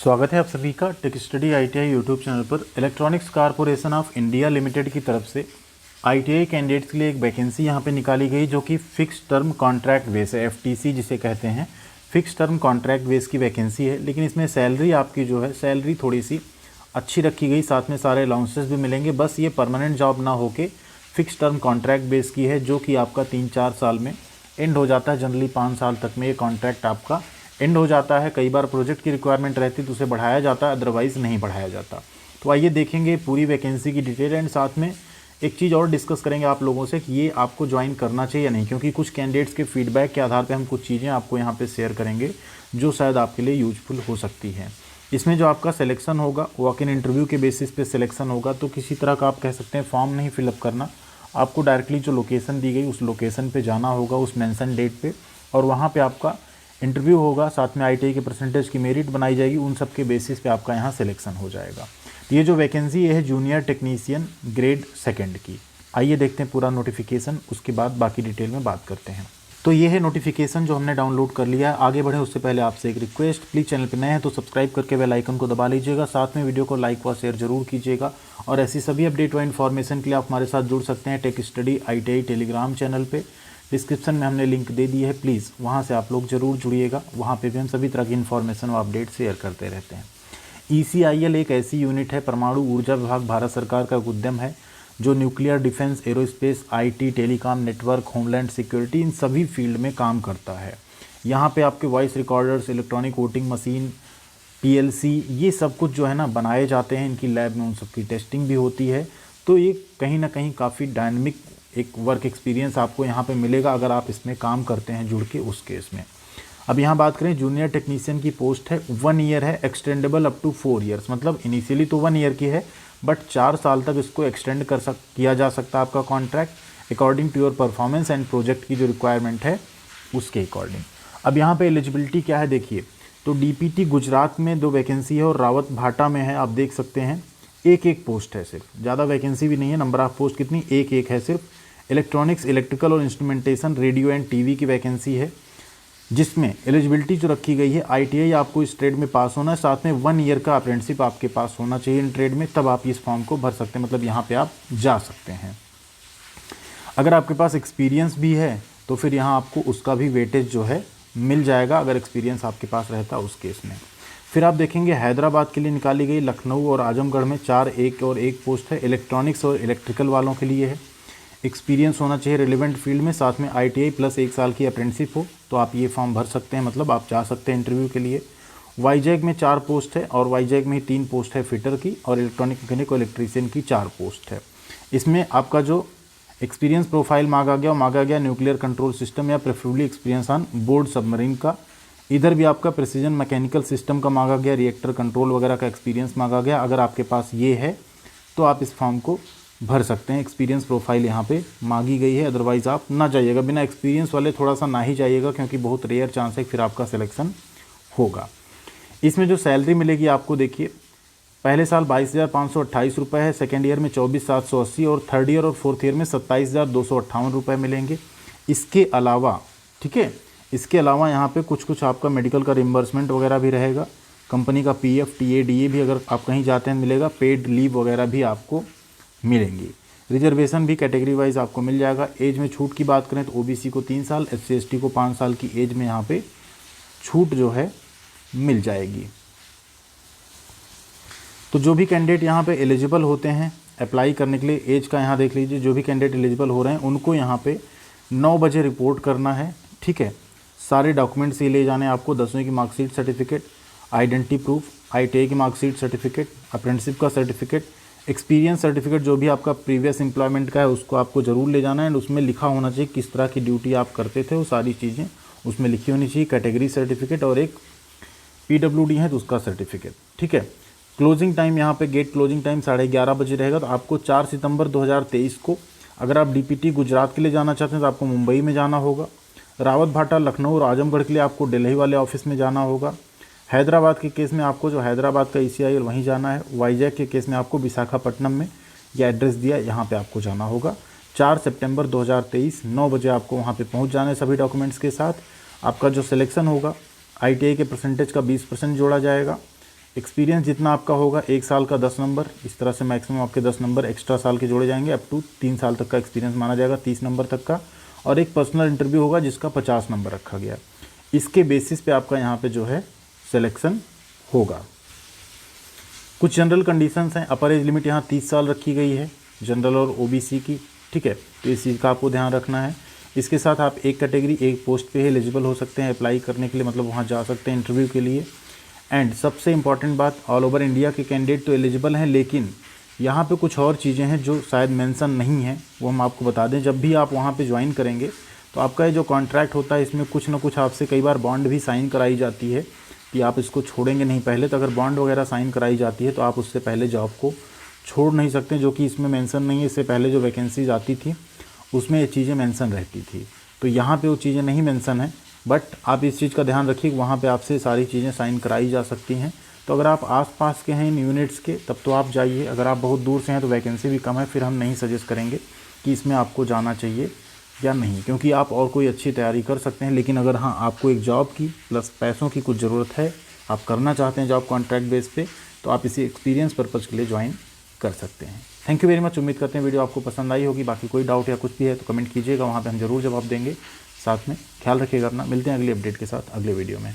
स्वागत है आप सभी का tech study ITI YouTube channel पर। Electronics corporation of India limited की तरफ से आईटीआई कैंडिडेट्स के लिए एक वैकेंसी यहाँ पे निकाली गई जो कि फिक्स टर्म कॉन्ट्रैक्ट बेस है, एफटीसी जिसे कहते हैं। फिक्स टर्म कॉन्ट्रैक्ट बेस की वैकेंसी है, लेकिन इसमें सैलरी आपकी जो है सैलरी थोड़ी सी अच्छी रखी गई, साथ में सारे अलाउंसेस भी मिलेंगे। बस ये परमानेंट जॉब ना होके फिक्स टर्म कॉन्ट्रैक्ट बेस की है, जो कि आपका 3-4 साल में एंड हो जाता है। जनरली 5 साल तक में ये कॉन्ट्रैक्ट आपका एंड हो जाता है। कई बार प्रोजेक्ट की रिक्वायरमेंट रहती है तो उसे बढ़ाया जाता है, अदरवाइज़ नहीं बढ़ाया जाता। तो आइए देखेंगे पूरी वैकेंसी की डिटेल एंड साथ में एक चीज़ और डिस्कस करेंगे आप लोगों से कि ये आपको ज्वाइन करना चाहिए या नहीं, क्योंकि कुछ कैंडिडेट्स के फीडबैक के आधार पे हम कुछ चीज़ें आपको यहाँ पे शेयर करेंगे जो शायद आपके लिए यूजफुल हो सकती है। इसमें जो आपका सिलेक्शन होगा वॉक इन इंटरव्यू के बेसिस पे सिलेक्शन होगा, तो किसी तरह का आप कह सकते हैं फॉर्म नहीं फिलअप करना। आपको डायरेक्टली जो लोकेशन दी गई उस लोकेशन पे जाना होगा उस मेंशन डेट पे, और वहाँ पे आपका इंटरव्यू होगा। साथ में आईटीआई के परसेंटेज की मेरिट बनाई जाएगी, उन सब के बेसिस पे आपका यहाँ सिलेक्शन हो जाएगा। तो ये जो वैकेंसी है जूनियर टेक्नीशियन ग्रेड 2 की। आइए देखते हैं पूरा नोटिफिकेशन, उसके बाद बाकी डिटेल में बात करते हैं। तो ये है नोटिफिकेशन जो हमने डाउनलोड कर लिया है। आगे बढ़े उससे पहले आपसे एक रिक्वेस्ट, प्लीज़ चैनल पर नए हैं तो सब्सक्राइब करके बेल आइकन को दबा लीजिएगा। साथ में वीडियो को लाइक व शेयर जरूर कीजिएगा, और ऐसी सभी अपडेट व इन्फॉर्मेशन के लिए आप हमारे साथ जुड़ सकते हैं take study ITI Telegram channel पे। डिस्क्रिप्शन में हमने लिंक दे दी है, प्लीज़ वहाँ से आप लोग ज़रूर जुड़िएगा। वहाँ पे भी हम सभी तरह की इन्फॉर्मेशन व अपडेट शेयर करते रहते हैं। ECIL एक ऐसी यूनिट है, परमाणु ऊर्जा विभाग भारत सरकार का एक उद्यम है जो nuclear defence, aerospace, IT, telecom, network, homeland security, इन सभी फील्ड में काम करता है। यहाँ पे आपके voice recorders, electronic voting machine, PLC, ये सब कुछ जो है ना बनाए जाते हैं। इनकी लैब में उन सब की टेस्टिंग भी होती है। तो ये कहीं ना कहीं काफ़ी डायनामिक एक वर्क एक्सपीरियंस आपको यहाँ पे मिलेगा अगर आप इसमें काम करते हैं जुड़ के उस केस में। अब यहाँ बात करें जूनियर टेक्नीशियन की पोस्ट है, 1 ईयर है, एक्सटेंडेबल अप टू 4 ईयर्स। मतलब इनिशियली तो 1 ईयर की है, बट 4 साल तक इसको एक्सटेंड किया जा सकता है आपका contract according to your performance and project की जो रिक्वायरमेंट है उसके अकॉर्डिंग। अब यहाँ पे एलिजिबिलिटी क्या है देखिए, तो DPT गुजरात में 2 वैकेंसी है और रावत भाटा में है। आप देख सकते हैं एक पोस्ट है, सिर्फ ज़्यादा वैकेंसी भी नहीं है। नंबर ऑफ पोस्ट कितनी, एक है सिर्फ। इलेक्ट्रॉनिक्स, इलेक्ट्रिकल और इंस्ट्रूमेंटेशन, रेडियो एंड टीवी की वैकेंसी है, जिसमें एलिजिबिलिटी जो रखी गई है ITI आपको इस ट्रेड में पास होना है, साथ में 1 ईयर का अप्रेंटिसशिप आपके पास होना चाहिए इन ट्रेड में, तब आप इस फॉर्म को भर सकते हैं। मतलब यहाँ पे आप जा सकते हैं। अगर आपके पास एक्सपीरियंस भी है तो फिर यहाँ आपको उसका भी वेटेज जो है मिल जाएगा, अगर एक्सपीरियंस आपके पास रहता उस केस में। फिर आप देखेंगे हैदराबाद के लिए निकाली गई, लखनऊ और आजमगढ़ में 4 एक और एक पोस्ट है। इलेक्ट्रॉनिक्स और इलेक्ट्रिकल वालों के लिए है, एक्सपीरियंस होना चाहिए रिलेवेंट फील्ड में, साथ में ITI प्लस 1 साल की अप्रेंटिसशिप हो तो आप ये फॉर्म भर सकते हैं। मतलब आप जा सकते हैं इंटरव्यू के लिए। वाईजैग में 4 पोस्ट है, और वाईजैग में 3 पोस्ट है फिटर की, और इलेक्ट्रॉनिक मैकेनिक और इलेक्ट्रीशियन की 4 पोस्ट है। इसमें आपका जो एक्सपीरियंस प्रोफाइल मांगा गया न्यूक्लियर कंट्रोल सिस्टम या preferably experience on board submarine का। इधर भी आपका प्रिसीजन मैकेनिकल सिस्टम का मांगा गया, रिएक्टर कंट्रोल वगैरह का एक्सपीरियंस मांगा गया। अगर आपके पास ये है तो आप इस फॉर्म को भर सकते हैं। एक्सपीरियंस प्रोफाइल यहाँ पे मांगी गई है, अदरवाइज़ आप ना जाइएगा। बिना एक्सपीरियंस वाले थोड़ा सा ना ही जाइएगा, क्योंकि बहुत रेयर चांस है फिर आपका सिलेक्शन होगा। इसमें जो सैलरी मिलेगी आपको देखिए, पहले साल 22,528 रुपये है, सेकेंड ईयर में 24,780, और थर्ड ईयर और फोर्थ ईयर में 27,258 रुपये मिलेंगे। इसके अलावा ठीक है, इसके अलावा यहाँ पे कुछ आपका मेडिकल का रिम्बर्समेंट वगैरह भी रहेगा, कंपनी का PF TA DA भी अगर आप कहीं जाते हैं मिलेगा, पेड लीव वगैरह भी आपको मिलेंगी। रिजर्वेशन भी कैटेगरी वाइज आपको मिल जाएगा। एज में छूट की बात करें तो OBC को 3 साल, SC ST को 5 साल की एज में यहाँ पे छूट जो है मिल जाएगी। तो जो भी कैंडिडेट यहाँ पे एलिजिबल होते हैं अप्लाई करने के लिए, एज का यहाँ देख लीजिए, जो भी कैंडिडेट एलिजिबल हो रहे हैं उनको यहाँ पे 9 बजे रिपोर्ट करना है। ठीक है, सारे डॉक्यूमेंट्स ये ले जाने हैं आपको, 10वीं की marksheet certificate, identity proof, ITI की मार्कशीट सर्टिफिकेट, अप्रेंटिसशिप का सर्टिफिकेट, एक्सपीरियंस सर्टिफिकेट जो भी आपका प्रीवियस एम्प्लॉयमेंट का है उसको आपको ज़रूर ले जाना है, एंड उसमें लिखा होना चाहिए किस तरह की ड्यूटी आप करते थे, वो सारी चीज़ें उसमें लिखी होनी चाहिए। कैटेगरी सर्टिफिकेट और एक PWD है तो उसका सर्टिफिकेट। ठीक है, क्लोजिंग टाइम यहाँ पे गेट क्लोजिंग टाइम 11:30 बजे रहेगा। तो आपको 4 सितंबर 2023 को अगर आप DPT गुजरात के लिए जाना चाहते हैं तो आपको मुंबई में जाना होगा। रावत भाटा, लखनऊ और आजमगढ़ के लिए आपको दिल्ली वाले ऑफिस में जाना होगा। हैदराबाद के केस में आपको जो हैदराबाद का ECIL वहीं जाना है। वाईजैग के केस में आपको विशाखापट्टनम में यह एड्रेस दिया, यहाँ पे आपको जाना होगा। 4 सितंबर 2023 9 बजे आपको वहाँ पे पहुँच जाना है सभी डॉक्यूमेंट्स के साथ। आपका जो सिलेक्शन होगा ITI के परसेंटेज का 20% जोड़ा जाएगा, एक्सपीरियंस जितना आपका होगा 1 साल का 10 नंबर, इस तरह से मैक्सिमम आपके 10 नंबर एक्स्ट्रा साल के जोड़े जाएंगे, अप टू 3 साल तक का एक्सपीरियंस माना जाएगा 30 नंबर तक का। और एक पर्सनल इंटरव्यू होगा जिसका 50 नंबर रखा गया। इसके बेसिस पे आपका यहाँ पे जो है सिलेक्शन होगा। कुछ जनरल कंडीशंस हैं। अपर एज लिमिट यहाँ 30 साल रखी गई है जनरल और ओबीसी की, ठीक है, तो इस चीज़ का आपको ध्यान रखना है। इसके साथ आप एक कैटेगरी एक पोस्ट पे एलिजिबल हो सकते हैं अप्लाई करने के लिए, मतलब वहाँ जा सकते हैं इंटरव्यू के लिए। एंड सबसे इंपॉर्टेंट बात, ऑल ओवर इंडिया के कैंडिडेट तो एलिजिबल हैं, लेकिन यहाँ पे कुछ और चीज़ें हैं जो शायद मेंशन नहीं है, वो हम आपको बता दें। जब भी आप वहाँ पे ज्वाइन करेंगे तो आपका ये जो कॉन्ट्रैक्ट होता है इसमें कुछ ना कुछ आपसे कई बार बॉन्ड भी साइन कराई जाती है कि आप इसको छोड़ेंगे नहीं पहले। तो अगर बॉन्ड वगैरह साइन कराई जाती है तो आप उससे पहले जॉब को छोड़ नहीं सकते, जो कि इसमें मेंशन नहीं है। इससे पहले जो वैकेंसीज आती थी उसमें ये चीज़ें मेंशन रहती थी, तो यहाँ पे वो चीज़ें नहीं मेंशन है। बट आप इस चीज़ का ध्यान रखिए कि वहाँ पे आपसे सारी चीज़ें साइन कराई जा सकती हैं। तो अगर आप आसपास के हैं इन यूनिट्स के तब तो आप जाइए, अगर आप बहुत दूर से हैं तो वैकेंसी भी कम है, फिर हम नहीं सजेस्ट करेंगे कि इसमें आपको जाना चाहिए या नहीं, क्योंकि आप और कोई अच्छी तैयारी कर सकते हैं। लेकिन अगर हाँ आपको एक जॉब की प्लस पैसों की कुछ ज़रूरत है, आप करना चाहते हैं जॉब कॉन्ट्रैक्ट बेस पे, तो आप इसी एक्सपीरियंस पर्पज़ के लिए ज्वाइन कर सकते हैं। Thank you very much. उम्मीद करते हैं वीडियो आपको पसंद आई होगी। बाकी कोई डाउट या कुछ भी है तो कमेंट कीजिएगा, वहाँ पे हम ज़रूर जवाब देंगे। साथ में ख्याल रखिएगा अपना। मिलते हैं अगली अपडेट के साथ अगले वीडियो में।